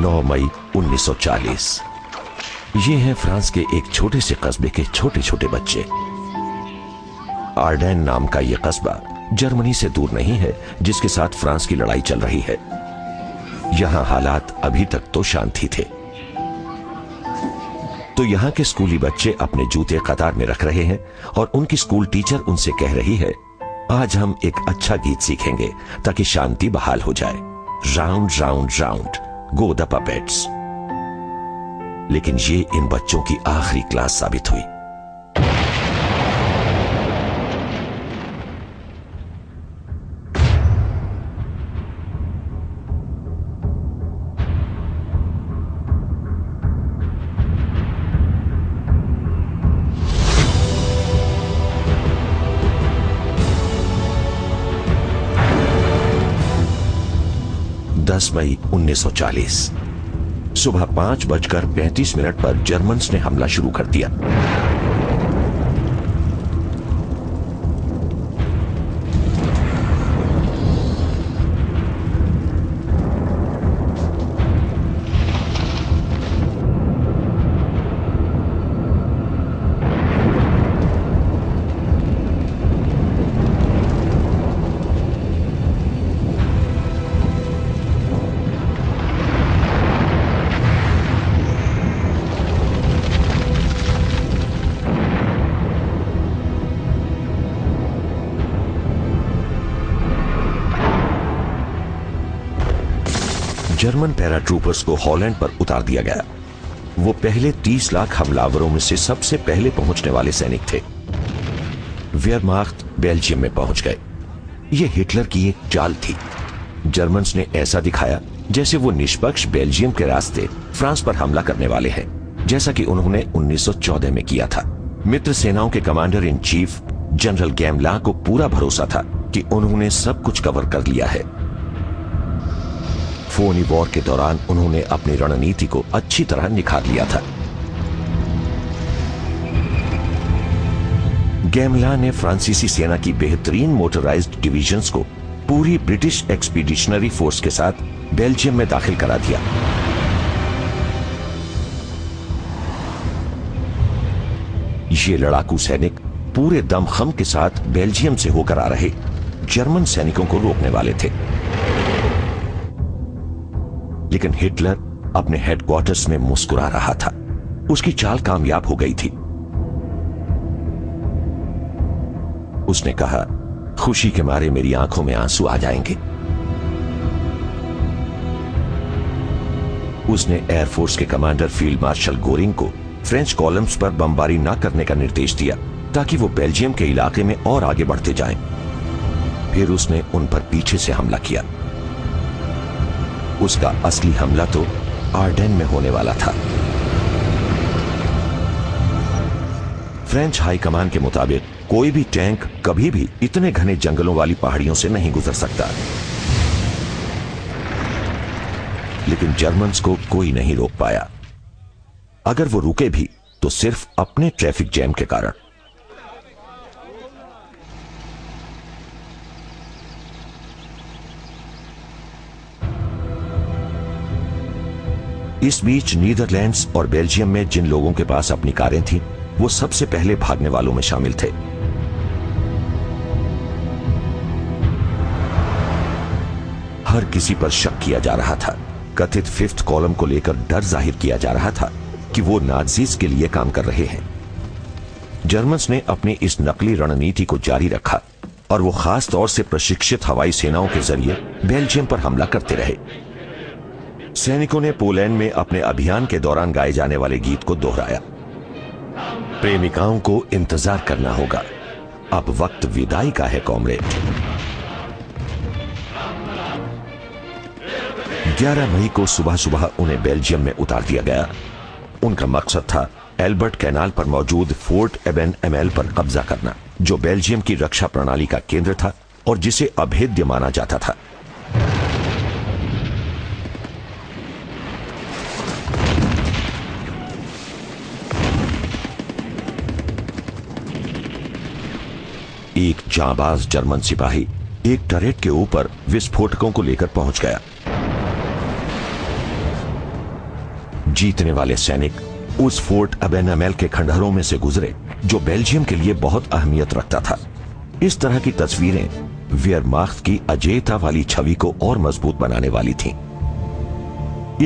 9 मई 1940। ये है फ्रांस के एक छोटे से कस्बे के छोटे छोटे बच्चे। आर्डेन नाम का यह कस्बा जर्मनी से दूर नहीं है, जिसके साथ फ्रांस की लड़ाई चल रही है। यहां हालात अभी तक तो शांत ही थे। तो यहां के स्कूली बच्चे अपने जूते कतार में रख रहे हैं और उनकी स्कूल टीचर उनसे कह रही है, आज हम एक अच्छा गीत सीखेंगे ताकि शांति बहाल हो जाए। Round round round go the puppets. लेकिन ये इन बच्चों की आखिरी क्लास साबित हुई। मई 1940 सुबह 5:35 पर जर्मन्स ने हमला शुरू कर दिया। जर्मन पैराट्रूपर्स को हॉलैंड पर उतार दिया गया। वो पहले 30 लाख हमलावरों में से सबसे पहले पहुंचने वाले सैनिक थे। वेयरमाख्त बेल्जियम में पहुंच गए। ये हिटलर की एक चाल थी। जर्मन्स ने ऐसा दिखाया जैसे वो निष्पक्ष बेल्जियम के रास्ते फ्रांस पर हमला करने वाले हैं, जैसा कि उन्होंने 1914 में किया था। मित्र सेनाओं के कमांडर इन चीफ जनरल गैमला को पूरा भरोसा था कि उन्होंने सब कुछ कवर कर लिया है। फोनी वॉर के दौरान उन्होंने अपनी रणनीति को अच्छी तरह निखार लिया था। गैमला ने फ्रांसीसी सेना की बेहतरीन मोटराइज्ड डिविजन्स को पूरी ब्रिटिश एक्सपीडिशनरी फोर्स के साथ बेल्जियम में दाखिल करा दिया। ये लड़ाकू सैनिक पूरे दमखम के साथ बेल्जियम से होकर आ रहे जर्मन सैनिकों को रोकने वाले थे। लेकिन हिटलर अपने हेडक्वार्टर्स में मुस्कुरा रहा था। उसकी चाल कामयाब हो गई थी। उसने कहा, खुशी के मारे मेरी आंखों में आंसू आ जाएंगे। उसने एयरफोर्स के कमांडर फील्ड मार्शल गोरिंग को फ्रेंच कॉलम्स पर बमबारी न करने का निर्देश दिया ताकि वो बेल्जियम के इलाके में और आगे बढ़ते जाएं। फिर उसने उन पर पीछे से हमला किया। उसका असली हमला तो आर्डेन में होने वाला था। फ्रेंच हाई कमान के मुताबिक कोई भी टैंक कभी भी इतने घने जंगलों वाली पहाड़ियों से नहीं गुजर सकता। लेकिन जर्मन्स को कोई नहीं रोक पाया। अगर वो रुके भी तो सिर्फ अपने ट्रैफिक जैम के कारण। इस बीच नीदरलैंड्स और बेल्जियम में जिन लोगों के पास अपनी कारें थीं, वो सबसे पहले भागने वालों में शामिल थे। हर किसी पर शक किया जा रहा था। कथित फिफ्थ कॉलम को लेकर डर जाहिर किया जा रहा था कि वो नाज़ीज़ के लिए काम कर रहे हैं। जर्मन्स ने अपनी इस नकली रणनीति को जारी रखा और वो खास तौर से प्रशिक्षित हवाई सेनाओं के जरिए बेल्जियम पर हमला करते रहे। सैनिकों ने पोलैंड में अपने अभियान के दौरान गाए जाने वाले गीत को दोहराया। प्रेमिकाओं को इंतजार करना होगा, अब वक्त विदाई का है कॉमरेड। 11 मई को सुबह सुबह उन्हें बेल्जियम में उतार दिया गया। उनका मकसद था एल्बर्ट कैनाल पर मौजूद फोर्ट एबेन एमेल पर कब्जा करना, जो बेल्जियम की रक्षा प्रणाली का केंद्र था और जिसे अभेद्य माना जाता था। एक जांबाज जर्मन सिपाही एक टरेट के ऊपर विस्फोटकों को लेकर पहुंच गया। जीतने वाले सैनिक उस फोर्ट अबेनामेल के खंडहरों में से गुजरे जो बेल्जियम के लिए बहुत अहमियत रखता था। इस तरह की तस्वीरें वेयरमाख्त की अजेयता वाली छवि को और मजबूत बनाने वाली थीं।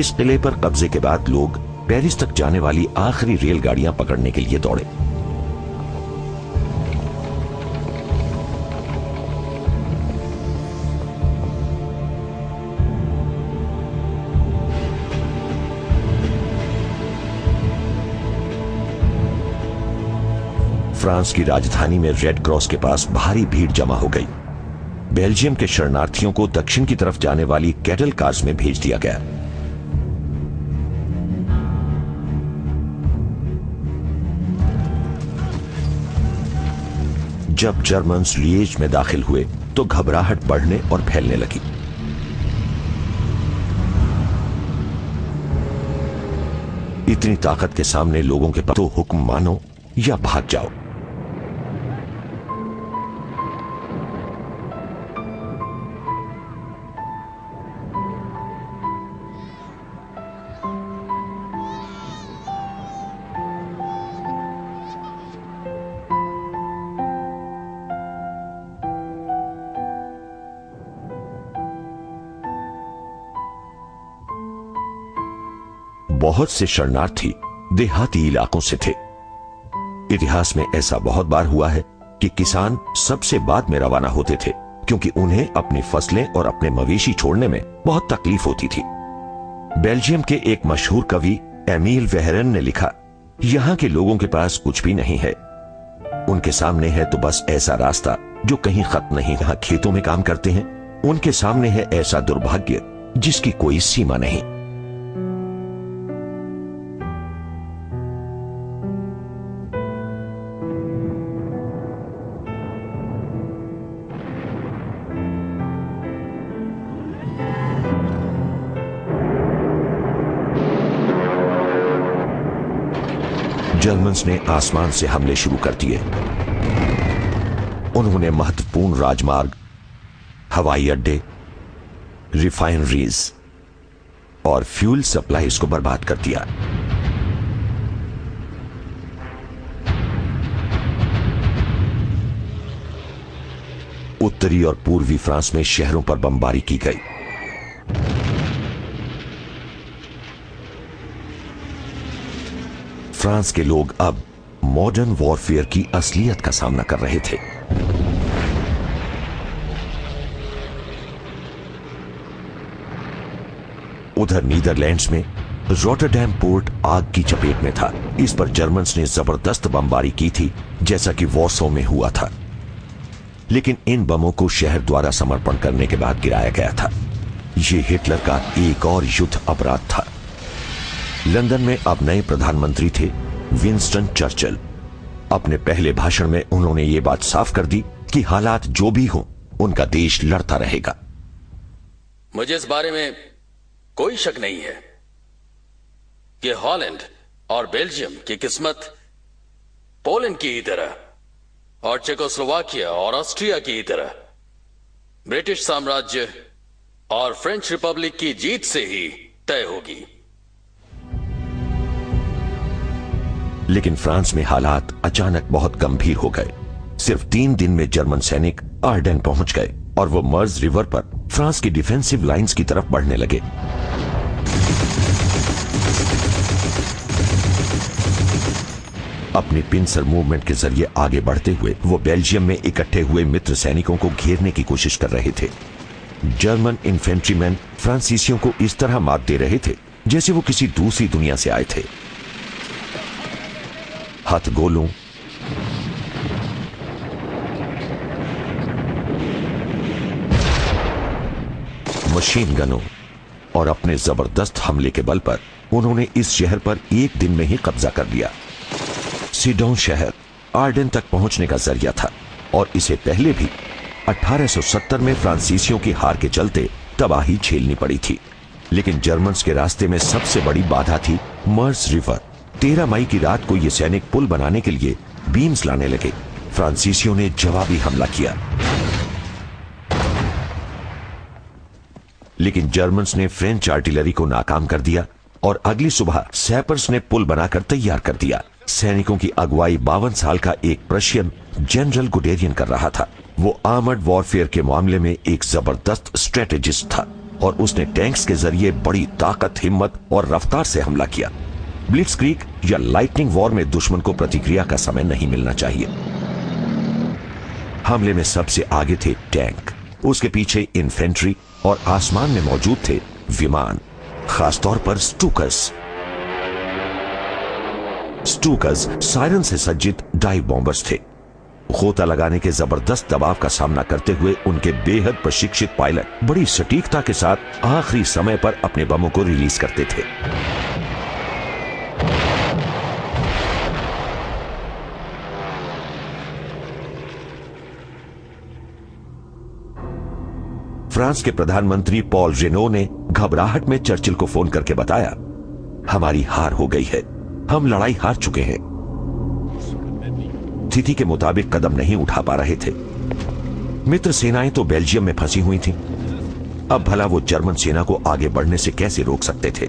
इस किले पर कब्जे के बाद लोग पेरिस तक जाने वाली आखिरी रेलगाड़ियां पकड़ने के लिए दौड़े। फ्रांस की राजधानी में रेड क्रॉस के पास भारी भीड़ जमा हो गई। बेल्जियम के शरणार्थियों को दक्षिण की तरफ जाने वाली कैटल कार्स में भेज दिया गया। जब जर्मन्स लिएज में दाखिल हुए तो घबराहट बढ़ने और फैलने लगी। इतनी ताकत के सामने लोगों के पास तो हुक्म मानो या भाग जाओ। बहुत से शरणार्थी देहाती इलाकों से थे। इतिहास में ऐसा बहुत बार हुआ है कि किसान सबसे बाद में रवाना होते थे क्योंकि उन्हें अपनी फसलें और अपने मवेशी छोड़ने में बहुत तकलीफ होती थी। बेल्जियम के एक मशहूर कवि एमील वेहरन ने लिखा, यहां के लोगों के पास कुछ भी नहीं है, उनके सामने है तो बस ऐसा रास्ता जो कहीं खत्म नहीं। यहां खेतों में काम करते हैं, उनके सामने है ऐसा दुर्भाग्य जिसकी कोई सीमा नहीं। जर्मन्स ने आसमान से हमले शुरू कर दिए। उन्होंने महत्वपूर्ण राजमार्ग, हवाई अड्डे, रिफाइनरीज और फ्यूल सप्लाईज को बर्बाद कर दिया। उत्तरी और पूर्वी फ्रांस में शहरों पर बमबारी की गई। फ्रांस के लोग अब मॉडर्न वॉरफेयर की असलियत का सामना कर रहे थे। उधर नीदरलैंड्स में रॉटरडैम पोर्ट आग की चपेट में था। इस पर जर्मन्स ने जबरदस्त बमबारी की थी जैसा कि वॉर्सो में हुआ था, लेकिन इन बमों को शहर द्वारा समर्पण करने के बाद गिराया गया था। यह हिटलर का एक और युद्ध अपराध था। लंदन में अब नए प्रधानमंत्री थे विंस्टन चर्चिल। अपने पहले भाषण में उन्होंने ये बात साफ कर दी कि हालात जो भी हों, उनका देश लड़ता रहेगा। मुझे इस बारे में कोई शक नहीं है कि हॉलैंड और बेल्जियम की किस्मत पोलैंड की ही तरह और चेकोस्लोवाकिया और ऑस्ट्रिया की ही तरह ब्रिटिश साम्राज्य और फ्रेंच रिपब्लिक की जीत से ही तय होगी। लेकिन फ्रांस में हालात अचानक बहुत गंभीर हो गए। सिर्फ 3 दिन में जर्मन सैनिक आर्डेन पहुंच गए और वो मर्ज रिवर पर फ्रांस की डिफेंसिव लाइंस की तरफ बढ़ने लगे। अपनी पिंसर मूवमेंट के जरिए आगे बढ़ते हुए वो बेल्जियम में इकट्ठे हुए मित्र सैनिकों को घेरने की कोशिश कर रहे थे। जर्मन इन्फेंट्रीमैन फ्रांसीसियों को इस तरह मात दे रहे थे जैसे वो किसी दूसरी दुनिया से आए थे। हथगोलों, मशीन गनों और अपने जबरदस्त हमले के बल पर उन्होंने इस शहर पर एक दिन में ही कब्जा कर लिया। सीडोन शहर आर्डेन तक पहुंचने का जरिया था और इसे पहले भी 1870 में फ्रांसीसियों की हार के चलते तबाही झेलनी पड़ी थी। लेकिन जर्मन्स के रास्ते में सबसे बड़ी बाधा थी मर्ज रिवर। 13 मई की रात को ये सैनिक पुल बनाने के लिए बीम्स लाने लगे। फ्रांसीसियों ने जवाबी हमला किया, लेकिन जर्मन्स ने फ्रेंच आर्टिलरी को नाकाम कर दिया और अगली सुबह सैपर्स ने पुल बनाकर तैयार कर दिया। सैनिकों की अगुवाई 52 साल का एक प्रशियन जनरल गुडेरियन कर रहा था। वो आर्मर्ड वॉरफेयर के मामले में एक जबरदस्त स्ट्रेटेजिस्ट था और उसने टैंक्स के जरिए बड़ी ताकत, हिम्मत और रफ्तार से हमला किया। ब्लिट्सक्रीग या लाइटनिंग वॉर में दुश्मन को प्रतिक्रिया का समय नहीं मिलना चाहिए। हमले में सबसे आगे थे टैंक, उसके पीछे इन्फेंट्री और आसमान में मौजूद थे विमान, खासतौर पर स्टूकर्स। स्टूकर्स सायरन से सज्जित डाइव बॉम्बर्स थे। गोता लगाने के जबरदस्त दबाव का सामना करते हुए उनके बेहद प्रशिक्षित पायलट बड़ी सटीकता के साथ आखिरी समय पर अपने बमों को रिलीज करते थे। फ्रांस के प्रधानमंत्री पॉल रेनो ने घबराहट में चर्चिल को फोन करके बताया, हमारी हार हो गई है, हम लड़ाई हार चुके हैं। स्थिति के मुताबिक कदम नहीं उठा पा रहे थे। मित्र सेनाएं तो बेल्जियम में फंसी हुई थीं। अब भला वो जर्मन सेना को आगे बढ़ने से कैसे रोक सकते थे?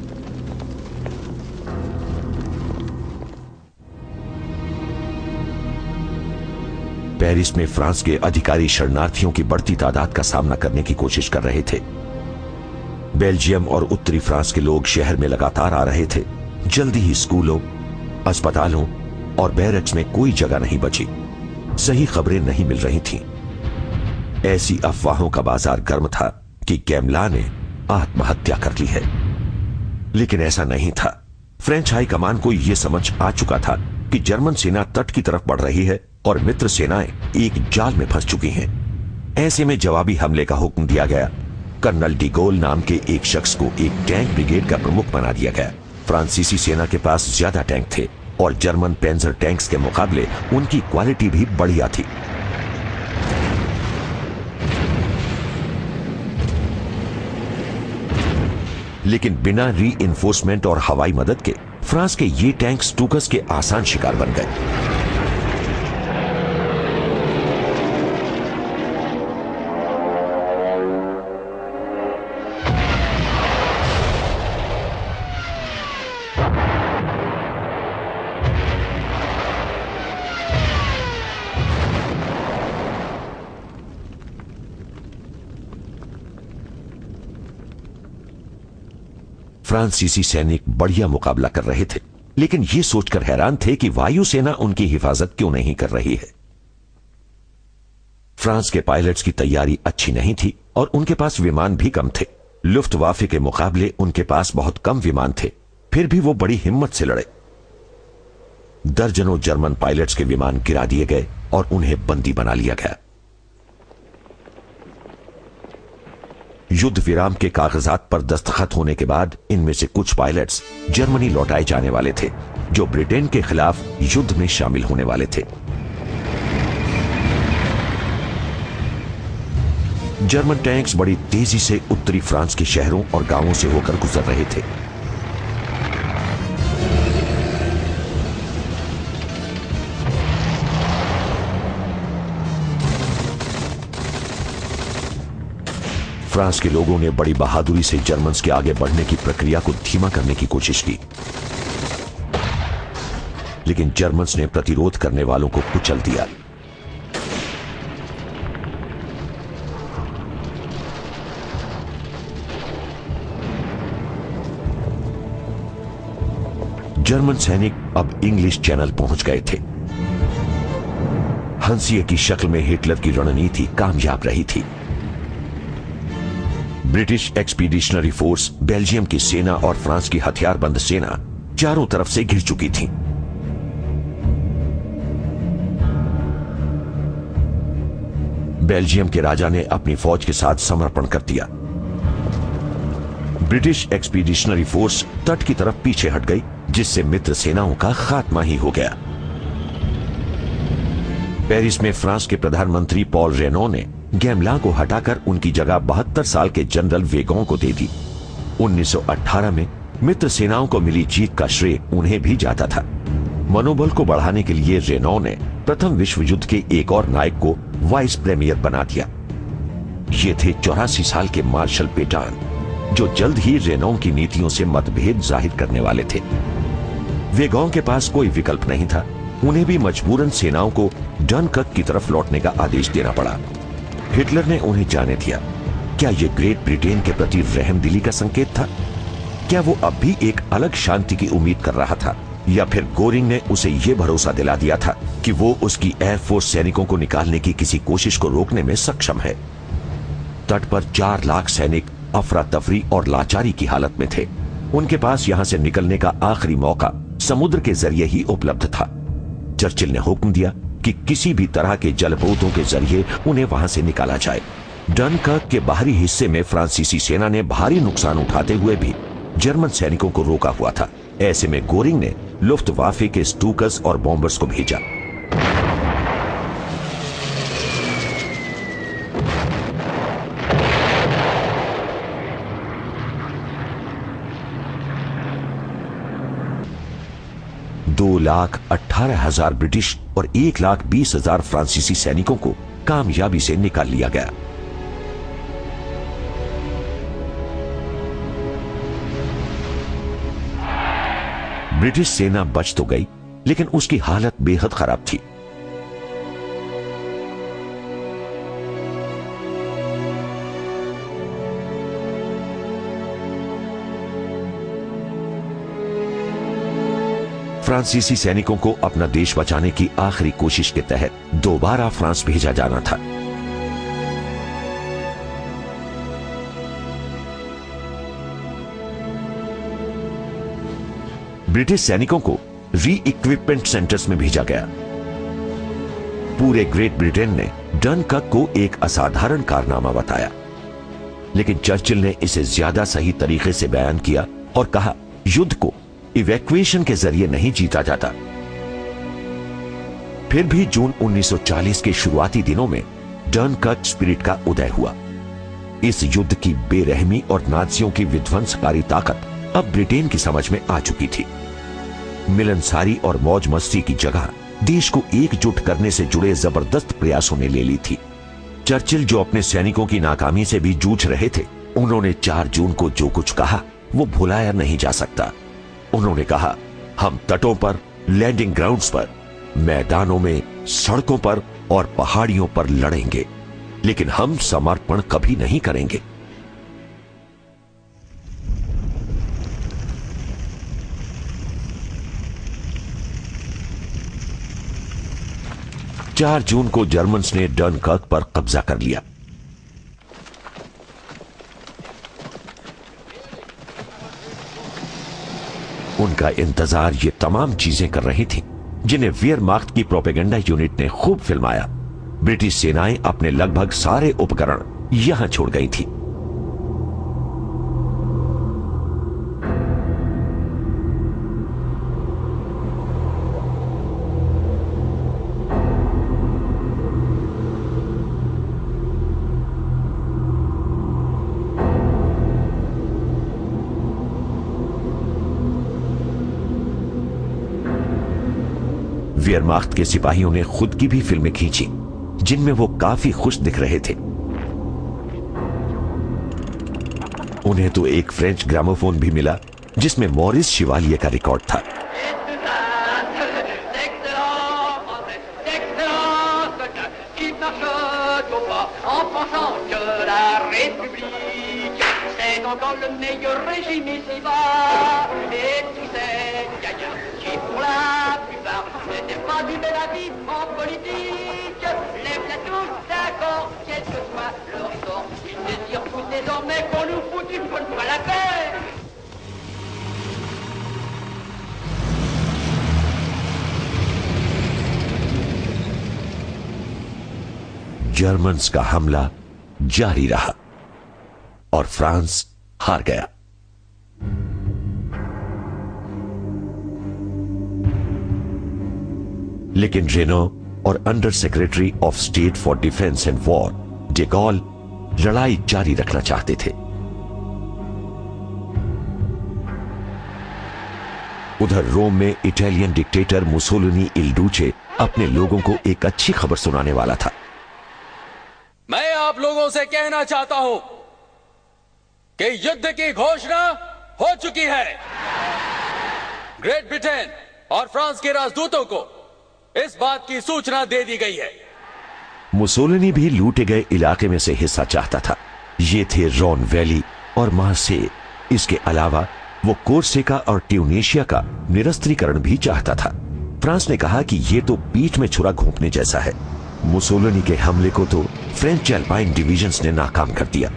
पेरिस में फ्रांस के अधिकारी शरणार्थियों की बढ़ती तादाद का सामना करने की कोशिश कर रहे थे। बेल्जियम और उत्तरी फ्रांस के लोग शहर में लगातार आ रहे थे। जल्दी ही स्कूलों, अस्पतालों और बैरक्स में कोई जगह नहीं बची। सही खबरें नहीं मिल रही थीं। ऐसी अफवाहों का बाजार गर्म था कि गैमला ने आत्महत्या कर ली है, लेकिन ऐसा नहीं था। फ्रेंच हाई कमान को यह समझ आ चुका था कि जर्मन सेना तट की तरफ बढ़ रही है और मित्र सेनाएं एक जाल में फंस चुकी हैं। ऐसे में जवाबी हमले का हुक्म दिया गया। कर्नल डिगोल नाम के एक शख्स को एक टैंक ब्रिगेड का प्रमुख बना दिया गया। फ्रांसीसी सेना के पास ज्यादा टैंक थे और जर्मन पेंजर टैंक्स के मुकाबले उनकी क्वालिटी भी बढ़िया थी। लेकिन बिना रीइंफोर्समेंट और हवाई मदद के फ्रांस के ये टैंक स्टूकर्स के आसान शिकार बन गए। फ्रांसीसी सैनिक बढ़िया मुकाबला कर रहे थे, लेकिन ये सोचकर हैरान थे कि वायुसेना उनकी हिफाजत क्यों नहीं कर रही है। फ्रांस के पायलट्स की तैयारी अच्छी नहीं थी और उनके पास विमान भी कम थे। लुफ्टवाफे के मुकाबले उनके पास बहुत कम विमान थे, फिर भी वो बड़ी हिम्मत से लड़े। दर्जनों जर्मन पायलट्स के विमान गिरा दिए गए और उन्हें बंदी बना लिया गया। युद्ध विराम के कागजात पर दस्तखत होने के बाद इनमें से कुछ पायलट्स जर्मनी लौटाए जाने वाले थे, जो ब्रिटेन के खिलाफ युद्ध में शामिल होने वाले थे। जर्मन टैंक्स बड़ी तेजी से उत्तरी फ्रांस के शहरों और गांवों से होकर गुजर रहे थे। फ्रांस के लोगों ने बड़ी बहादुरी से जर्मन्स के आगे बढ़ने की प्रक्रिया को धीमा करने की कोशिश की, लेकिन जर्मन्स ने प्रतिरोध करने वालों को कुचल दिया। जर्मन सैनिक अब इंग्लिश चैनल पहुंच गए थे। हंसिए की शक्ल में हिटलर की रणनीति कामयाब रही थी। ब्रिटिश एक्सपीडिशनरी फोर्स, बेल्जियम की सेना और फ्रांस की हथियारबंद सेना चारों तरफ से घिर चुकी थी। बेल्जियम के राजा ने अपनी फौज के साथ समर्पण कर दिया। ब्रिटिश एक्सपीडिशनरी फोर्स तट की तरफ पीछे हट गई, जिससे मित्र सेनाओं का खात्मा ही हो गया। पेरिस में फ्रांस के प्रधानमंत्री पॉल रेनो ने गैमला को हटाकर उनकी जगह 72 साल के जनरल वेगों को दे दी। 1918 में मित्र सेनाओं को मिली जीत का श्रेय उन्हें भी जाता था। मनोबल को बढ़ाने के लिए रेनो ने प्रथम विश्व युद्ध के एक और नायक को वाइस प्रीमियर बना दिया। ये थे 84 साल के मार्शल पेटान, जो जल्द ही रेनॉ की नीतियों से मतभेद जाहिर करने वाले थे। वेगॉन के पास कोई विकल्प नहीं था, उन्हें भी मजबूरन सेनाओं को डनकर्क की तरफ लौटने का आदेश देना पड़ा। हिटलर ने उन्हें जाने दिया। क्या यह ग्रेट ब्रिटेन के प्रति रहमदिली का संकेत था? क्या वो अब भी एक अलग शांति की उम्मीद कर रहा था, या फिर गोरिंग ने उसे यह भरोसा दिला दिया था कि वो उसकी एयरफोर्स सैनिकों को निकालने की किसी कोशिश को रोकने में सक्षम है? तट पर 4 लाख सैनिक अफरा तफरी और लाचारी की हालत में थे। उनके पास यहां से निकलने का आखिरी मौका समुद्र के जरिए ही उपलब्ध था। चर्चिल ने हुक्म दिया कि किसी भी तरह के जलपोतों के जरिए उन्हें वहां से निकाला जाए। डनकर्क के बाहरी हिस्से में फ्रांसीसी सेना ने भारी नुकसान उठाते हुए भी जर्मन सैनिकों को रोका हुआ था। ऐसे में गोरिंग ने लुफ्टवाफे के स्टूकर्स और बॉम्बर्स को भेजा। दो 2,18,000 ब्रिटिश और 1,20,000 फ्रांसीसी सैनिकों को कामयाबी से निकाल लिया गया। ब्रिटिश सेना बच तो गई, लेकिन उसकी हालत बेहद खराब थी। फ्रांसीसी सैनिकों को अपना देश बचाने की आखिरी कोशिश के तहत दोबारा फ्रांस भेजा जाना था। ब्रिटिश सैनिकों को री इक्विपमेंट सेंटर्स में भेजा गया। पूरे ग्रेट ब्रिटेन ने डनकर्क को एक असाधारण कारनामा बताया, लेकिन चर्चिल ने इसे ज्यादा सही तरीके से बयान किया और कहा, युद्ध को इवैक्यूएशन के जरिए नहीं जीता जाता। फिर भी जून 1940 के शुरुआती दिनों में डनकर्क स्पिरिट का उदय हुआ। इस युद्ध की बेरहमी और नाज़ियों की विध्वंसकारी ताकत अब ब्रिटेन की समझ में आ चुकी थी। मिलनसारी और मौज मस्ती की जगह देश को एकजुट करने से जुड़े जबरदस्त प्रयासों ने ले ली थी। चर्चिल, जो अपने सैनिकों की नाकामी से भी जूझ रहे थे, उन्होंने 4 जून को जो कुछ कहा वो भुलाया नहीं जा सकता। उन्होंने कहा, हम तटों पर, लैंडिंग ग्राउंड्स पर, मैदानों में, सड़कों पर और पहाड़ियों पर लड़ेंगे, लेकिन हम समर्पण कभी नहीं करेंगे। चार जून को जर्मन्स ने डनकर्क पर कब्जा कर लिया। उनका इंतजार ये तमाम चीजें कर रही थीं, जिन्हें वेयरमाख्त की प्रोपेगेंडा यूनिट ने खूब फिल्माया। ब्रिटिश सेनाएं अपने लगभग सारे उपकरण यहां छोड़ गई थी। वेयरमाख्त के सिपाहियों ने खुद की भी फिल्में खींची, जिनमें वो काफी खुश दिख रहे थे। उन्हें तो एक फ्रेंच ग्रामोफोन भी मिला, जिसमें मॉरिस शिवालिए का रिकॉर्ड था। जर्मन्स का हमला जारी रहा और फ्रांस हार गया। लेकिन रेनो और under secretary of state for defence and war de Gaulle लड़ाई जारी रखना चाहते थे। उधर रोम में Italian dictator Mussolini Il Duce अपने लोगों को एक अच्छी खबर सुनाने वाला था। मैं आप लोगों से कहना चाहता हूं कि युद्ध की घोषणा हो चुकी है। ग्रेट ब्रिटेन और फ्रांस के राजदूतों को इस बात की सूचना दे दी गई है। मुसोलिनी भी लूटे गए इलाके में से हिस्सा चाहता था। ये थे रॉन वैली और मार्से। इसके अलावा वो कोर्सिका और ट्यूनीशिया का निरस्त्रीकरण भी चाहता था। फ्रांस ने कहा कि ये तो पीठ में छुरा घोंपने जैसा है। मुसोलिनी के हमले को तो फ्रेंच एल्पाइन डिवीजन्स ने नाकाम कर दिया।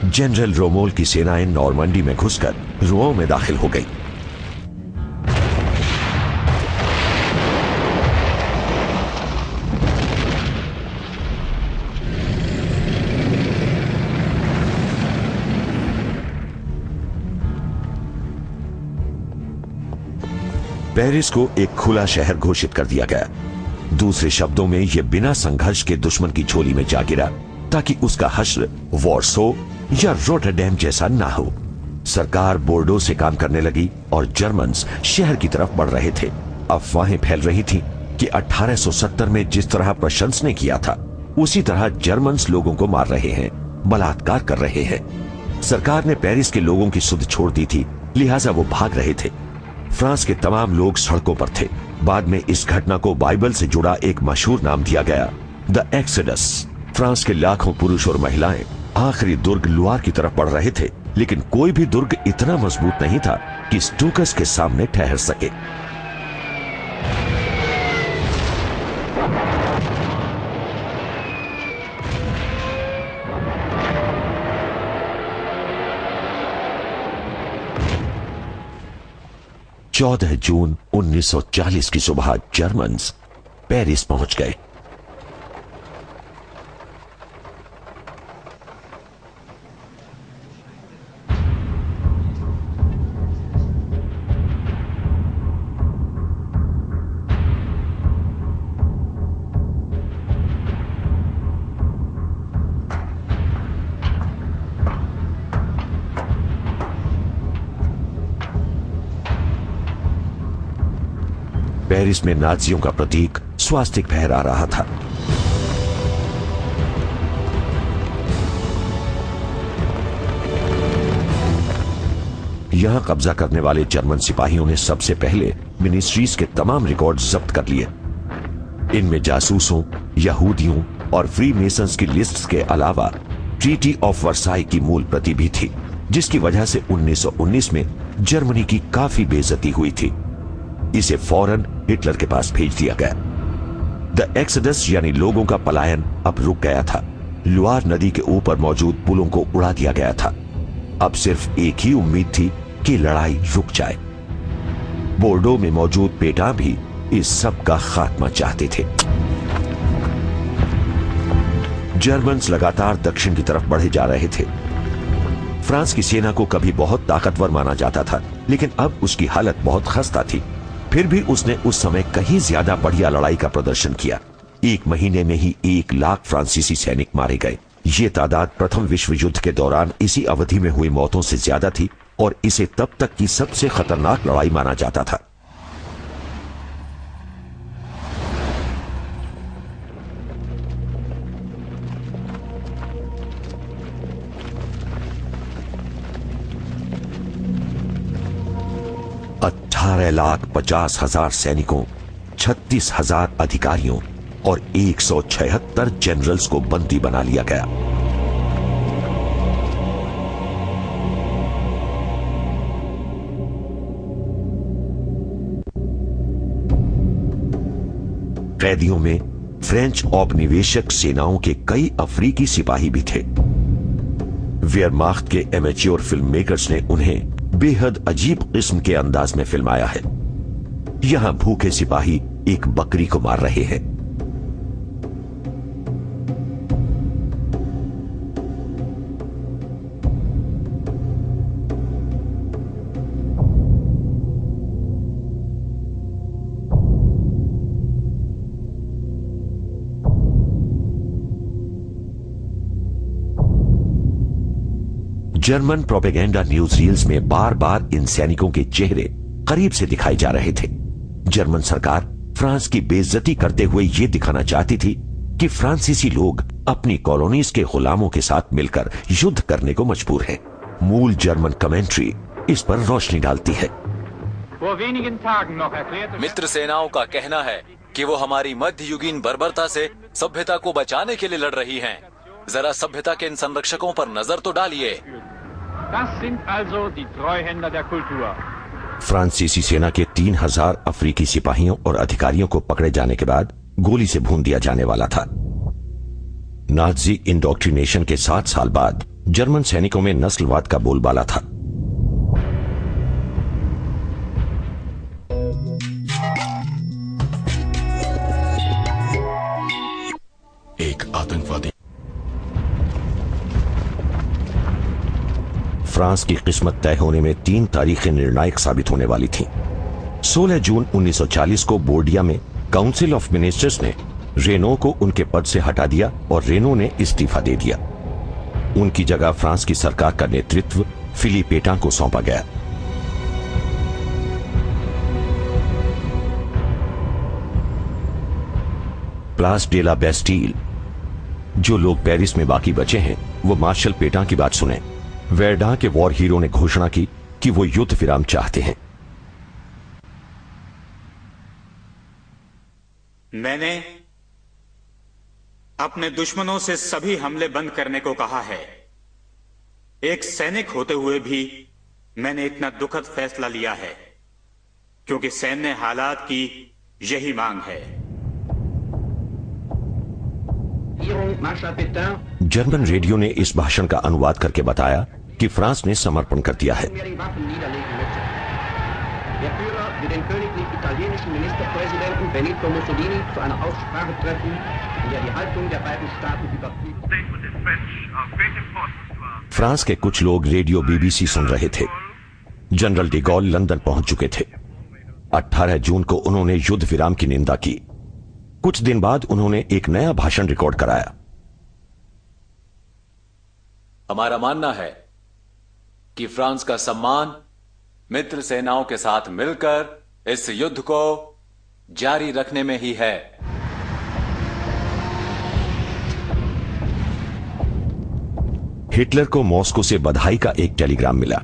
जनरल रोमोल की सेनाएं नॉर्मंडी में घुसकर रों में दाखिल हो गई। पेरिस को एक खुला शहर घोषित कर दिया गया। दूसरे शब्दों में यह बिना संघर्ष के दुश्मन की झोली में जा गिरा ताकि उसका हश्र वॉर्सो या रोटरडैम जैसा ना हो। सरकार बोर्डो से काम करने लगी और जर्मन्स शहर की तरफ बढ़ रहे थे। अफवाहें फैल रही थीं कि 1870 में जिस तरह प्रशंस ने किया था उसी तरह जर्मन्स लोगों को मार रहे हैं, बलात्कार कर रहे हैं। सरकार ने पेरिस के लोगों की सुध छोड़ दी थी, लिहाजा वो भाग रहे थे। फ्रांस के तमाम लोग सड़कों पर थे। बाद में इस घटना को बाइबल से जुड़ा एक मशहूर नाम दिया गया, द एक्सोडस। फ्रांस के लाखों पुरुष और महिलाएं आखिरी दुर्ग लुआर की तरफ बढ़ रहे थे, लेकिन कोई भी दुर्ग इतना मजबूत नहीं था कि स्टूकस के सामने ठहर सके। चौदह जून 1940 की सुबह जर्मन्स पेरिस पहुंच गए। पेरिस में नाजियों का प्रतीक स्वास्तिक फहरा रहा था। यहां कब्जा करने वाले जर्मन सिपाहियों ने सबसे पहले मिनिस्ट्रीज के तमाम रिकॉर्ड जब्त कर लिए। इनमें जासूसों, यहूदियों और फ्री मेसन्स की लिस्ट्स के अलावा ट्रीटी ऑफ वर्साई की मूल प्रति भी थी, जिसकी वजह से 1919 में जर्मनी की काफी बेइज्जती हुई थी। इसे फौरन हिटलर के पास भेज दिया गया। द एक्सोडस यानी लोगों का पलायन अब रुक गया था। लुआर नदी के ऊपर मौजूद पुलों को उड़ा दिया गया था। अब सिर्फ एक ही उम्मीद थी कि लड़ाई रुक जाए। बोर्डो में मौजूद पेटा भी इस सब का खात्मा चाहते थे। जर्मन्स लगातार दक्षिण की तरफ बढ़े जा रहे थे। फ्रांस की सेना को कभी बहुत ताकतवर माना जाता था, लेकिन अब उसकी हालत बहुत खस्ता थी। फिर भी उसने उस समय कहीं ज्यादा बढ़िया लड़ाई का प्रदर्शन किया। एक महीने में ही 1 लाख फ्रांसीसी सैनिक मारे गए। ये तादाद प्रथम विश्व युद्ध के दौरान इसी अवधि में हुई मौतों से ज्यादा थी और इसे तब तक की सबसे खतरनाक लड़ाई माना जाता था। लाख 50,000 सैनिकों, 36,000 अधिकारियों और 176 जनरल्स को बंदी बना लिया गया। कैदियों में फ्रेंच औपनिवेशिक सेनाओं के कई अफ्रीकी सिपाही भी थे। वेयरमाख्त के एमेच्योर फिल्म मेकर्स ने उन्हें बेहद अजीब किस्म के अंदाज में फिल्माया है। यहां भूखे सिपाही एक बकरी को मार रहे हैं। जर्मन प्रोपेगेंडा न्यूज रील्स में बार बार इन सैनिकों के चेहरे करीब से दिखाए जा रहे थे। जर्मन सरकार फ्रांस की बेइज्जती करते हुए यह दिखाना चाहती थी कि फ्रांसीसी लोग अपनी कॉलोनीज के गुलामों के साथ मिलकर युद्ध करने को मजबूर हैं। मूल जर्मन कमेंट्री इस पर रोशनी डालती है। मित्र सेनाओं का कहना है कि वो हमारी मध्ययुगीन बर्बरता से सभ्यता को बचाने के लिए लड़ रही हैं। जरा सभ्यता के इन संरक्षकों पर नजर तो डालिए। फ्रांसीसी सेना के 3000 अफ्रीकी सिपाहियों और अधिकारियों को पकड़े जाने के बाद गोली से भून दिया जाने वाला था। नाजी इंडोक्ट्रिनेशन के 7 साल बाद जर्मन सैनिकों में नस्लवाद का बोलबाला था। एक आतंकवादी। फ्रांस की किस्मत तय होने में 3 तारीखें निर्णायक साबित होने वाली थीं। 16 जून 1940 को बोर्डिया में काउंसिल ऑफ मिनिस्टर्स ने रेनो को उनके पद से हटा दिया और रेनो ने इस्तीफा दे दिया। उनकी जगह फ्रांस की सरकार का नेतृत्व फिलिप पेटां को सौंपा गया। प्लास डे ला बेस्टील। जो लोग पेरिस में बाकी बचे हैं वो मार्शल पेटां की बात सुने। वेर्डा के वॉर हीरो ने घोषणा की कि वो युद्ध विराम चाहते हैं। मैंने अपने दुश्मनों से सभी हमले बंद करने को कहा है। एक सैनिक होते हुए भी मैंने इतना दुखद फैसला लिया है क्योंकि सैन्य हालात की यही मांग है। जर्मन रेडियो ने इस भाषण का अनुवाद करके बताया कि फ्रांस ने समर्पण कर दिया है। फ्रांस के कुछ लोग रेडियो बीबीसी सुन रहे थे। जनरल डी गॉल लंदन पहुंच चुके थे। 18 जून को उन्होंने युद्ध विराम की निंदा की। कुछ दिन बाद उन्होंने एक नया भाषण रिकॉर्ड कराया। हमारा मानना है कि फ्रांस का सम्मान मित्र सेनाओं के साथ मिलकर इस युद्ध को जारी रखने में ही है। हिटलर को मॉस्को से बधाई का एक टेलीग्राम मिला।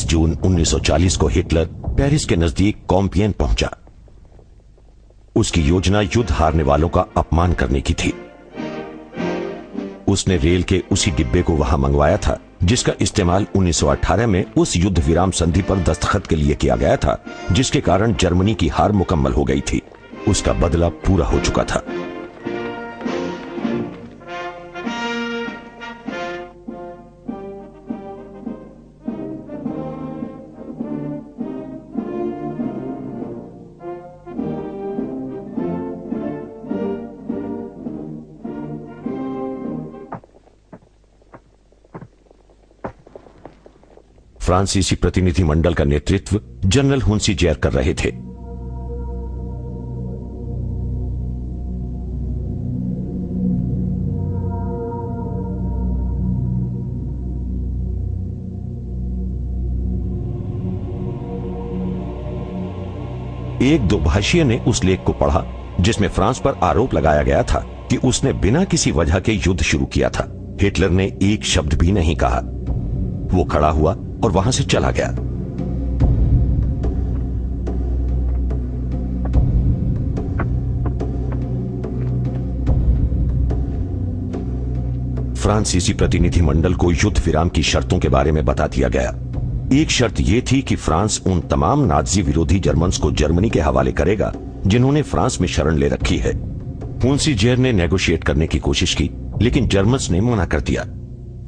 जून 1940 को हिटलर पेरिस के नजदीक कॉम्पियन पहुंचा। उसकी योजना युद्ध हारने वालों का अपमान करने की थी। उसने रेल के उसी डिब्बे को वहां मंगवाया था जिसका इस्तेमाल 1918 में उस युद्ध विराम संधि पर दस्तखत के लिए किया गया था, जिसके कारण जर्मनी की हार मुकम्मल हो गई थी। उसका बदला पूरा हो चुका था। फ्रांसीसी प्रतिनिधिमंडल का नेतृत्व जनरल हुंसी जैर कर रहे थे। एक दुभाषिया ने उस लेख को पढ़ा जिसमें फ्रांस पर आरोप लगाया गया था कि उसने बिना किसी वजह के युद्ध शुरू किया था। हिटलर ने एक शब्द भी नहीं कहा। वो खड़ा हुआ और वहां से चला गया। फ्रांसीसी प्रतिनिधिमंडल को युद्ध विराम की शर्तों के बारे में बता दिया गया। एक शर्त यह थी कि फ्रांस उन तमाम नाजी विरोधी जर्मन्स को जर्मनी के हवाले करेगा जिन्होंने फ्रांस में शरण ले रखी है। हुंसी जैर ने नेगोशिएट करने की कोशिश की, लेकिन जर्मन्स ने मना कर दिया।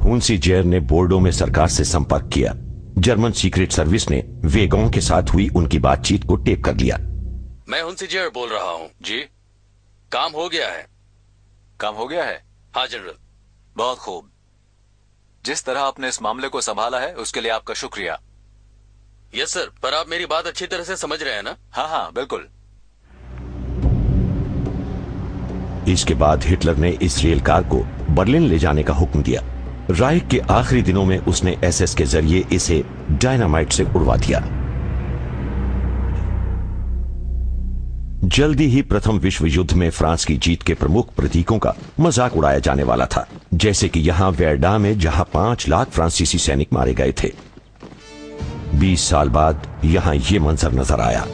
हुंसी जैर ने बोर्डो में सरकार से संपर्क किया। जर्मन सीक्रेट सर्विस ने वेगों के साथ हुई उनकी बातचीत को टेप कर लिया। मैं हुंसी जैर बोल रहा हूं। जी, काम हो गया है। काम हो गया है? हाँ जनरल। बहुत खूब। जिस तरह आपने इस मामले को संभाला है उसके लिए आपका शुक्रिया। यस सर, पर आप मेरी बात अच्छी तरह से समझ रहे हैं ना? हाँ हाँ बिल्कुल। इसके बाद हिटलर ने इस रेल कार को बर्लिन ले जाने का हुक्म दिया। राइख के आखिरी दिनों में उसने एसएस के जरिए इसे डायनामाइट से उड़वा दिया। जल्दी ही प्रथम विश्व युद्ध में फ्रांस की जीत के प्रमुख प्रतीकों का मजाक उड़ाया जाने वाला था, जैसे कि यहां वेरडा में जहां 5 लाख फ्रांसीसी सैनिक मारे गए थे। 20 साल बाद यहां यह मंजर नजर आया।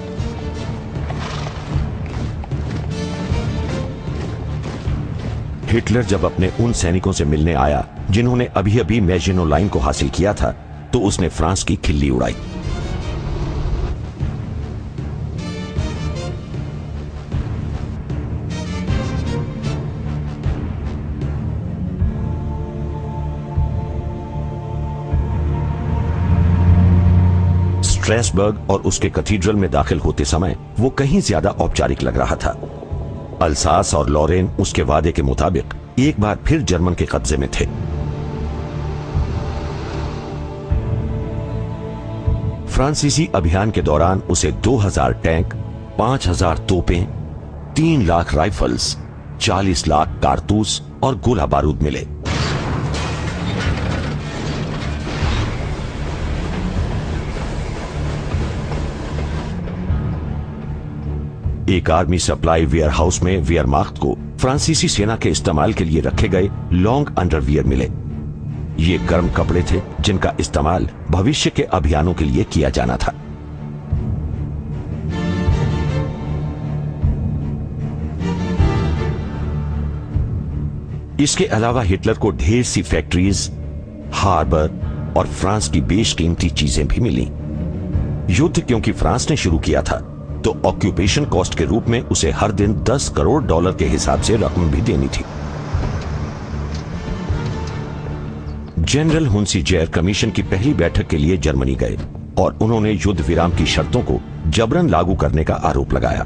हिटलर जब अपने उन सैनिकों से मिलने आया जिन्होंने अभी अभी मैजिनो लाइन को हासिल किया था, तो उसने फ्रांस की खिल्ली उड़ाई। स्ट्रेसबर्ग और उसके कैथीड्रल में दाखिल होते समय वो कहीं ज्यादा औपचारिक लग रहा था। अल्सास और लॉरेन उसके वादे के मुताबिक एक बार फिर जर्मन के कब्जे में थे। फ्रांसीसी अभियान के दौरान उसे 2000 टैंक, 5000 तोपें, 3 लाख राइफल्स, 40 लाख कारतूस और गोला बारूद मिले। एक आर्मी सप्लाई वेयर हाउस में वेयरमाख्त को फ्रांसीसी सेना के इस्तेमाल के लिए रखे गए लॉन्ग अंडरवियर मिले। ये गर्म कपड़े थे जिनका इस्तेमाल भविष्य के अभियानों के लिए किया जाना था। इसके अलावा हिटलर को ढेर सी फैक्ट्रीज, हार्बर और फ्रांस की बेशकीमती चीजें भी मिली। युद्ध क्योंकि फ्रांस ने शुरू किया था, तो ऑक्यूपेशन कॉस्ट के रूप में उसे हर दिन 10 करोड़ डॉलर के हिसाब से रकम भी देनी थी। जनरल हुन्सीजर कमीशन की पहली बैठक के लिए जर्मनी गए और उन्होंने युद्ध विराम की शर्तों को जबरन लागू करने का आरोप लगाया।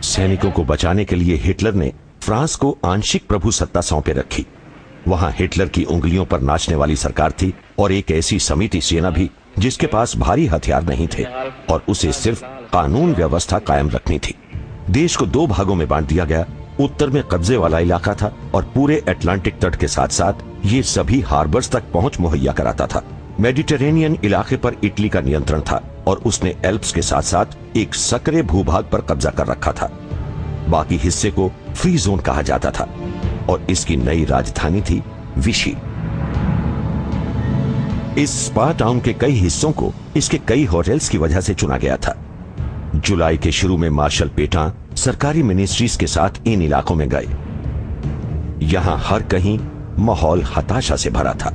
सैनिकों को बचाने के लिए हिटलर ने फ्रांस को आंशिक प्रभु सत्ता सौंपे रखी। वहां हिटलर की उंगलियों पर नाचने वाली सरकार थी और एक ऐसी समिति सेना भी जिसके पास भारी हथियार नहीं थे और उसे सिर्फ कानून व्यवस्था कायम रखनी थी। देश को 2 भागों में बांट दिया गया। उत्तर में कब्जे वाला इलाका था और पूरे अटलांटिक तट के साथ साथ ये सभी हार्बर्स तक पहुंच मुहैया कराता था। मेडिटेरेनियन इलाके पर इटली का नियंत्रण था और उसने एल्प्स के साथ साथ एक सकरे भूभाग पर कब्जा कर रखा था। बाकी हिस्से को फ्री जोन कहा जाता था और इसकी नई राजधानी थी विशी। इस स्पा टाउन के कई हिस्सों को इसके कई होटल्स की वजह से चुना गया था। जुलाई के शुरू में मार्शल पेटा सरकारी मिनिस्ट्रीज के साथ इन इलाकों में गए। यहां हर कहीं माहौल हताशा से भरा था।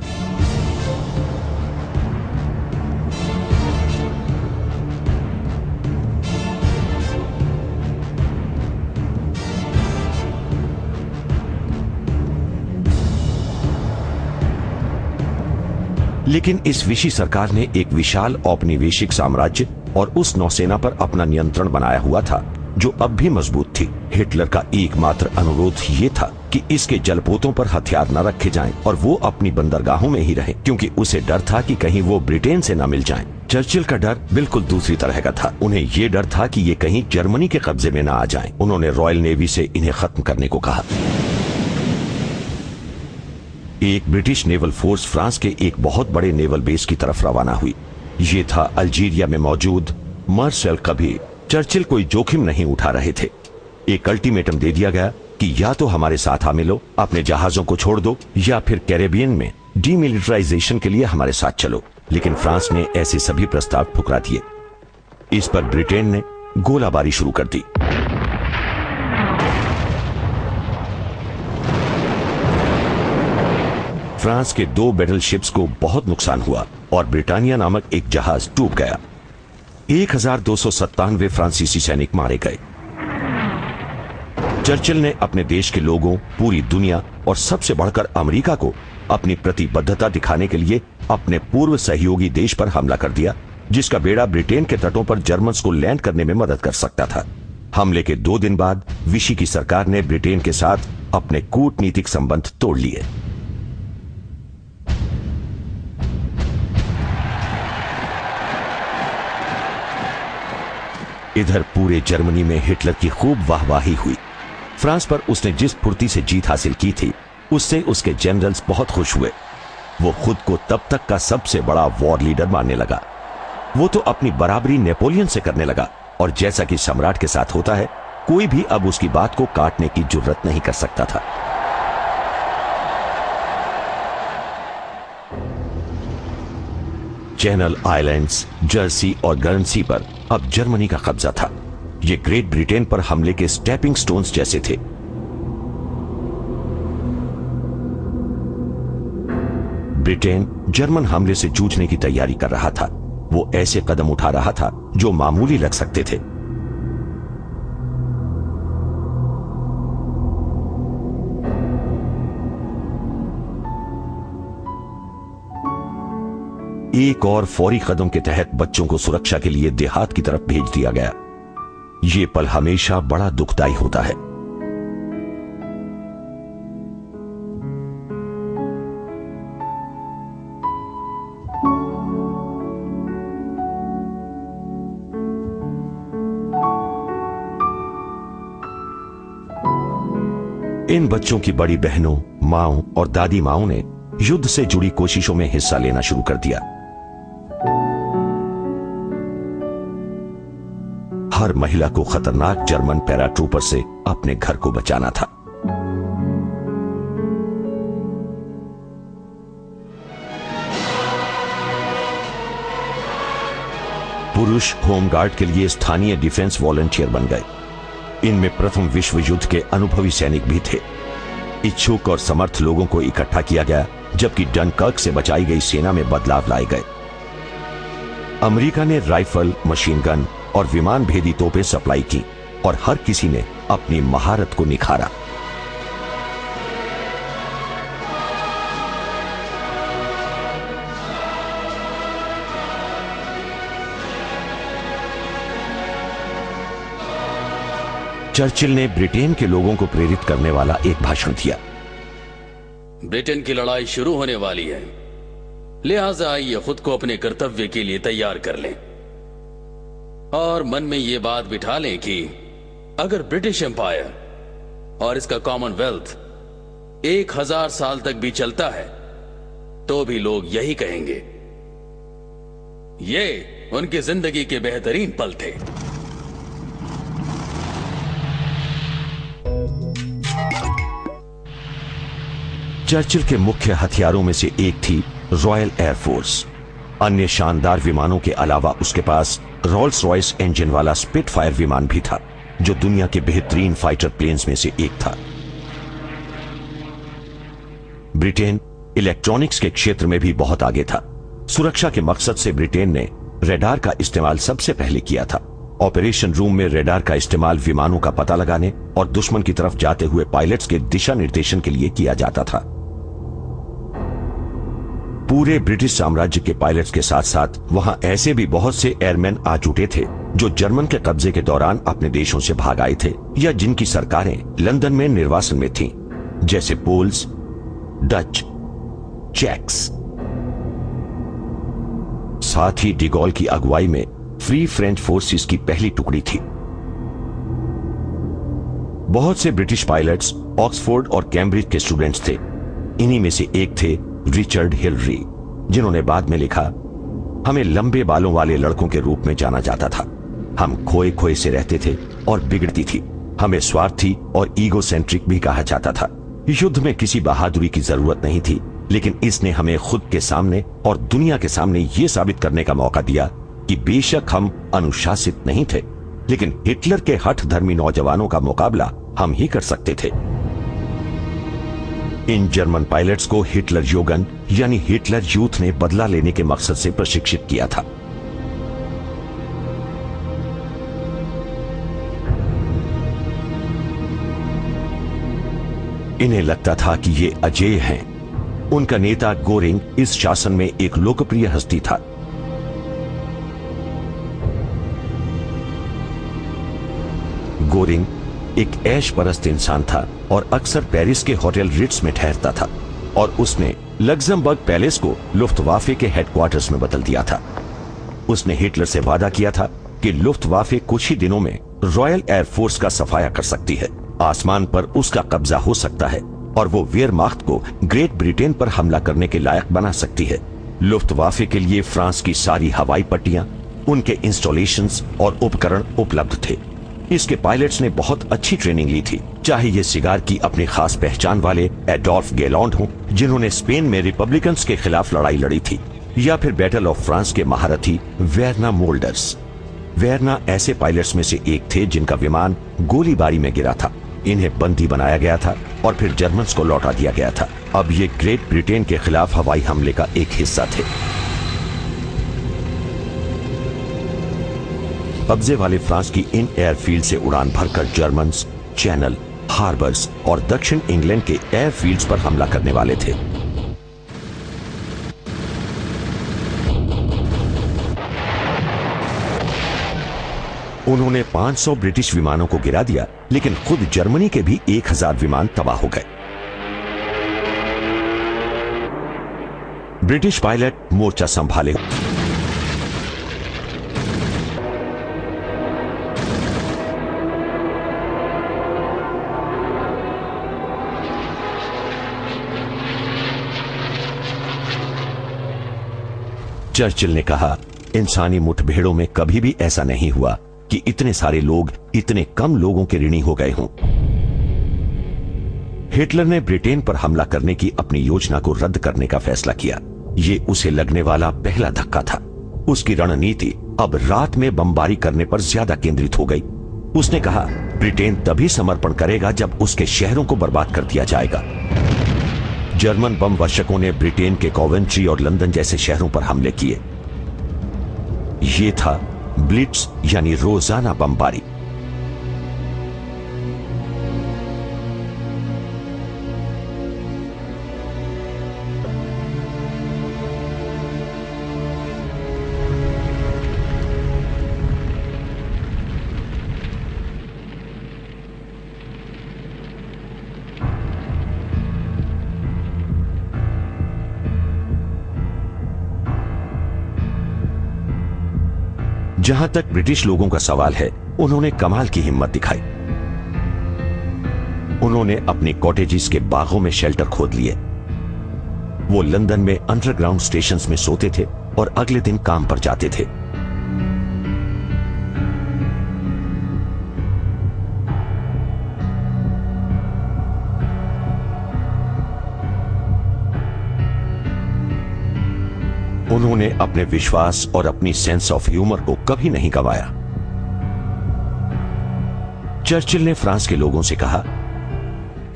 लेकिन इस विशी सरकार ने एक विशाल औपनिवेशिक साम्राज्य और उस नौसेना पर अपना नियंत्रण बनाया हुआ था जो अब भी मजबूत थी। हिटलर का एकमात्र अनुरोध ये था कि इसके जलपोतों पर हथियार न रखे जाएं और वो अपनी बंदरगाहों में ही रहें, क्योंकि उसे डर था कि कहीं वो ब्रिटेन से न मिल जाएं। चर्चिल का डर बिल्कुल दूसरी तरह का था। उन्हें ये डर था कि ये कहीं जर्मनी के कब्जे में न आ जाएं। उन्होंने रॉयल नेवी से इन्हें खत्म करने को कहा। एक ब्रिटिश नेवल फोर्स फ्रांस के एक बहुत बड़े नेवल बेस की तरफ रवाना हुई। ये था अल्जीरिया में मौजूद मार्शल कभी। चर्चिल कोई जोखिम नहीं उठा रहे थे। एक अल्टीमेटम दे दिया गया कि या तो हमारे साथ आ मिलो, अपने जहाजों को छोड़ दो, या फिर कैरेबियन में डीमिलिटराइजेशन के लिए हमारे साथ चलो। लेकिन फ्रांस ने ऐसे सभी प्रस्ताव ठुकरा दिए। इस पर ब्रिटेन ने गोलाबारी शुरू कर दी। फ्रांस के 2 बैटल शिप्स को बहुत नुकसान हुआ और ब्रिटानिया नामक एक जहाज डूब गया। 1297 फ्रांसीसी सैनिक मारे गए। चर्चिल ने अपने देश के लोगों, पूरी दुनिया और सबसे बढ़कर अमेरिका को अपनी प्रतिबद्धता दिखाने के लिए अपने पूर्व सहयोगी देश पर हमला कर दिया, जिसका बेड़ा ब्रिटेन के तटों पर जर्मन्स को लैंड करने में मदद कर सकता था। हमले के 2 दिन बाद विशी की सरकार ने ब्रिटेन के साथ अपने कूटनीतिक संबंध तोड़ लिए। इधर पूरे जर्मनी में हिटलर की खूब वाहवाही हुई। फ्रांस पर उसने जिस फुर्ती से जीत हासिल की थी, उससे उसके जनरल्स बहुत खुश हुए। वो खुद को तब तक का सबसे बड़ा वॉर लीडर मानने लगा। वो तो अपनी बराबरी नेपोलियन से करने लगा, और जैसा कि सम्राट के साथ होता है, कोई भी अब उसकी बात को काटने की जुर्रत नहीं कर सकता था। चैनल आइलैंड्स, जर्सी और गर्नसी पर अब जर्मनी का कब्जा था। ये ग्रेट ब्रिटेन पर हमले के स्टेपिंग स्टोन्स जैसे थे। ब्रिटेन जर्मन हमले से जूझने की तैयारी कर रहा था। वो ऐसे कदम उठा रहा था जो मामूली लग सकते थे। एक और फौरी कदम के तहत बच्चों को सुरक्षा के लिए देहात की तरफ भेज दिया गया। ये पल हमेशा बड़ा दुखदाई होता है। इन बच्चों की बड़ी बहनों, माओं और दादी माओं ने युद्ध से जुड़ी कोशिशों में हिस्सा लेना शुरू कर दिया। हर महिला को खतरनाक जर्मन पैराट्रूपर से अपने घर को बचाना था। पुरुष होमगार्ड के लिए स्थानीय डिफेंस वॉलंटियर बन गए। इनमें प्रथम विश्व युद्ध के अनुभवी सैनिक भी थे। इच्छुक और समर्थ लोगों को इकट्ठा किया गया, जबकि डनकर्क से बचाई गई सेना में बदलाव लाए गए। अमेरिका ने राइफल, मशीन गन और विमान भेदी तोपें सप्लाई की, और हर किसी ने अपनी महारत को निखारा। चर्चिल ने ब्रिटेन के लोगों को प्रेरित करने वाला एक भाषण दिया। ब्रिटेन की लड़ाई शुरू होने वाली है, लिहाजा आइए खुद को अपने कर्तव्य के लिए तैयार कर लें और मन में यह बात बिठा लें कि अगर ब्रिटिश एम्पायर और इसका कॉमनवेल्थ 1000 साल तक भी चलता है तो भी लोग यही कहेंगे, ये उनकी जिंदगी के बेहतरीन पल थे। चर्चिल के मुख्य हथियारों में से एक थी रॉयल एयरफोर्स। अन्य शानदार विमानों के अलावा उसके पास रोल्स रॉयस इंजन वाला स्पिटफायर विमान भी था, जो दुनिया के बेहतरीन फाइटर प्लेन्स में से एक था। ब्रिटेन इलेक्ट्रॉनिक्स के क्षेत्र में भी बहुत आगे था। सुरक्षा के मकसद से ब्रिटेन ने रेडार का इस्तेमाल सबसे पहले किया था। ऑपरेशन रूम में रेडार का इस्तेमाल विमानों का पता लगाने और दुश्मन की तरफ जाते हुए पायलट्स के दिशा निर्देशन के लिए किया जाता था। पूरे ब्रिटिश साम्राज्य के पायलट्स के साथ साथ वहां ऐसे भी बहुत से एयरमैन आ जुटे थे जो जर्मन के कब्जे के दौरान अपने देशों से भाग आए थे या जिनकी सरकारें लंदन में निर्वासन में थीं, जैसे पोल्स, डच, चेक्स। साथ ही डिगॉल की अगुवाई में फ्री फ्रेंच फोर्सेस की पहली टुकड़ी थी। बहुत से ब्रिटिश पायलट्स ऑक्सफोर्ड और कैम्ब्रिज के स्टूडेंट्स थे। इन्हीं में से एक थे रिचर्ड हिलरी, जिन्होंने बाद में लिखा, हमें लंबे बालों वाले लड़कों के रूप में जाना जाता था। हम खोए खोए से रहते थे और बिगड़ती थी। हमें स्वार्थी और ईगोसेंट्रिक भी कहा जाता था। युद्ध में किसी बहादुरी की जरूरत नहीं थी, लेकिन इसने हमें खुद के सामने और दुनिया के सामने यह साबित करने का मौका दिया कि बेशक हम अनुशासित नहीं थे, लेकिन हिटलर के हठ धर्मी नौजवानों का मुकाबला हम ही कर सकते थे। इन जर्मन पायलट्स को हिटलर योगन यानी हिटलर यूथ ने बदला लेने के मकसद से प्रशिक्षित किया था। इन्हें लगता था कि ये अजेय हैं। उनका नेता गोरिंग इस शासन में एक लोकप्रिय हस्ती था। गोरिंग एक ऐश परस्त इंसान था और अक्सर पेरिस के होटल रिट्स में ठहरता था, और उसने लग्जमबर्ग पैलेस को लुफ्तवाफे के हेडक्वार्टर्स में बदल दिया था। उसने हिटलर से वादा किया था कि लुफ्तवाफे कुछ ही दिनों में रॉयल एयरफोर्स का सफाया कर सकती है, आसमान पर उसका कब्जा हो सकता है और वो वेयरमाख्त को ग्रेट ब्रिटेन पर हमला करने के लायक बना सकती है। लुफ्तवाफे के लिए फ्रांस की सारी हवाई पट्टियां, उनके इंस्टॉलेशंस और उपकरण उपलब्ध थे। इसके पायलट्स ने बहुत अच्छी ट्रेनिंग ली थी, चाहे ये सिगार की अपनी खास पहचान वाले एडोल्फ गेलॉन्ड हों, जिन्होंने स्पेन में रिपब्लिकन्स के खिलाफ लड़ाई लड़ी थी, या फिर बैटल ऑफ फ्रांस के महारथी वेरना मोल्डर्स। वेरना ऐसे पायलट्स में से एक थे जिनका विमान गोलीबारी में गिरा था। इन्हें बंदी बनाया गया था और फिर जर्मन्स को लौटा दिया गया था। अब ये ग्रेट ब्रिटेन के खिलाफ हवाई हमले का एक हिस्सा थे। कब्जे वाले फ्रांस की इन एयरफील्ड से उड़ान भरकर जर्मन्स चैनल, हार्बर्स और दक्षिण इंग्लैंड के एयरफील्ड्स पर हमला करने वाले थे। उन्होंने 500 ब्रिटिश विमानों को गिरा दिया, लेकिन खुद जर्मनी के भी 1000 विमान तबाह हो गए। ब्रिटिश पायलट मोर्चा संभाले। चर्चिल ने कहा, इंसानी मुठभेड़ों में कभी भी ऐसा नहीं हुआ कि इतने सारे लोग इतने कम लोगों के ऋणी हो गए हों। हिटलर ने ब्रिटेन पर हमला करने की अपनी योजना को रद्द करने का फैसला किया। ये उसे लगने वाला पहला धक्का था। उसकी रणनीति अब रात में बमबारी करने पर ज्यादा केंद्रित हो गई। उसने कहा, ब्रिटेन तभी समर्पण करेगा जब उसके शहरों को बर्बाद कर दिया जाएगा। जर्मन बम वर्षकों ने ब्रिटेन के कोवेंट्री और लंदन जैसे शहरों पर हमले किए। यह था ब्लिट्स यानी रोजाना बमबारी। जहां तक ब्रिटिश लोगों का सवाल है, उन्होंने कमाल की हिम्मत दिखाई। उन्होंने अपनी कॉटेजेस के बागों में शेल्टर खोद लिए। वो लंदन में अंडरग्राउंड स्टेशंस में सोते थे और अगले दिन काम पर जाते थे। उन्होंने अपने विश्वास और अपनी सेंस ऑफ ह्यूमर को कभी नहीं गंवाया। चर्चिल ने फ्रांस के लोगों से कहा,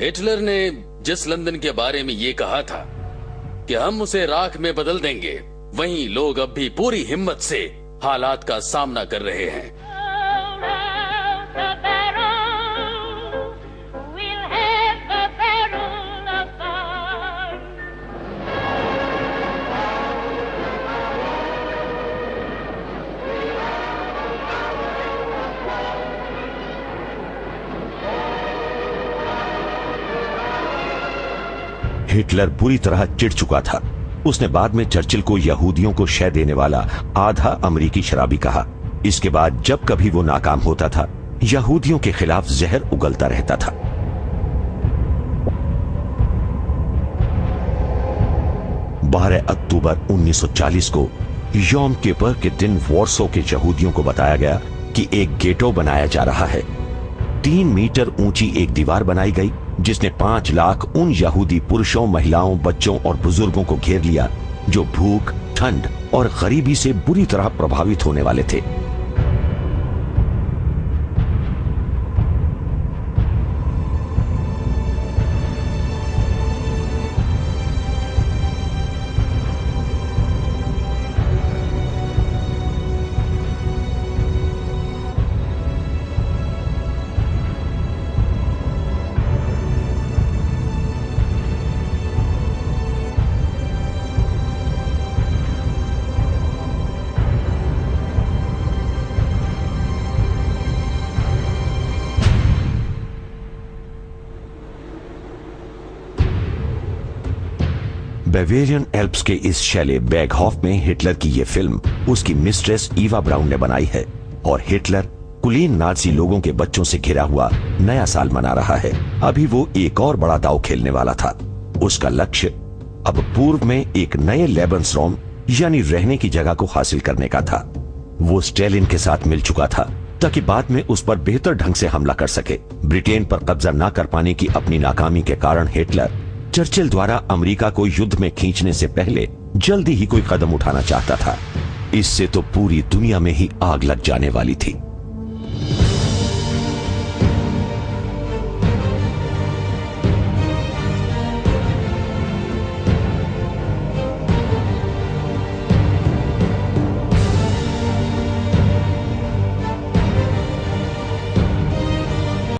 हिटलर ने जिस लंदन के बारे में ये कहा था कि हम उसे राख में बदल देंगे, वहीं लोग अब भी पूरी हिम्मत से हालात का सामना कर रहे हैं। हिटलर बुरी तरह चिढ़ चुका था। उसने बाद में चर्चिल को यहूदियों को शय देने वाला आधा अमरीकी शराबी कहा। इसके बाद जब कभी वो नाकाम होता था, यहूदियों के खिलाफ जहर उगलता रहता था। 12 अक्टूबर 1940 को यौम किपर के दिन वॉर्सो के यहूदियों को बताया गया कि एक गेटो बनाया जा रहा है। 3 मीटर ऊंची एक दीवार बनाई गई जिसने 5 लाख उन यहूदी पुरुषों, महिलाओं, बच्चों और बुजुर्गों को घेर लिया जो भूख, ठंड और गरीबी से बुरी तरह प्रभावित होने वाले थे। बेवेरियन एल्प्स के इस शैले बैगहॉफ में हिटलर की यह फिल्म उसकी मिस्ट्रेस ईवा ब्राउन ने बनाई है। और हिटलर कुलीन नाजी लोगों के बच्चों से घिरा हुआ नया साल मना रहा है। अभी वो एक और बड़ा दांव खेलने वाला था। उसका लक्ष्य अब पूर्व में एक नए लेबन्सरॉम यानी रहने की जगह को हासिल करने का था। वो स्टेलिन के साथ मिल चुका था ताकि बाद में उस पर बेहतर ढंग से हमला कर सके। ब्रिटेन पर कब्जा न कर पाने की अपनी नाकामी के कारण हिटलर चर्चिल द्वारा अमेरिका को युद्ध में खींचने से पहले जल्दी ही कोई कदम उठाना चाहता था। इससे तो पूरी दुनिया में ही आग लग जाने वाली थी।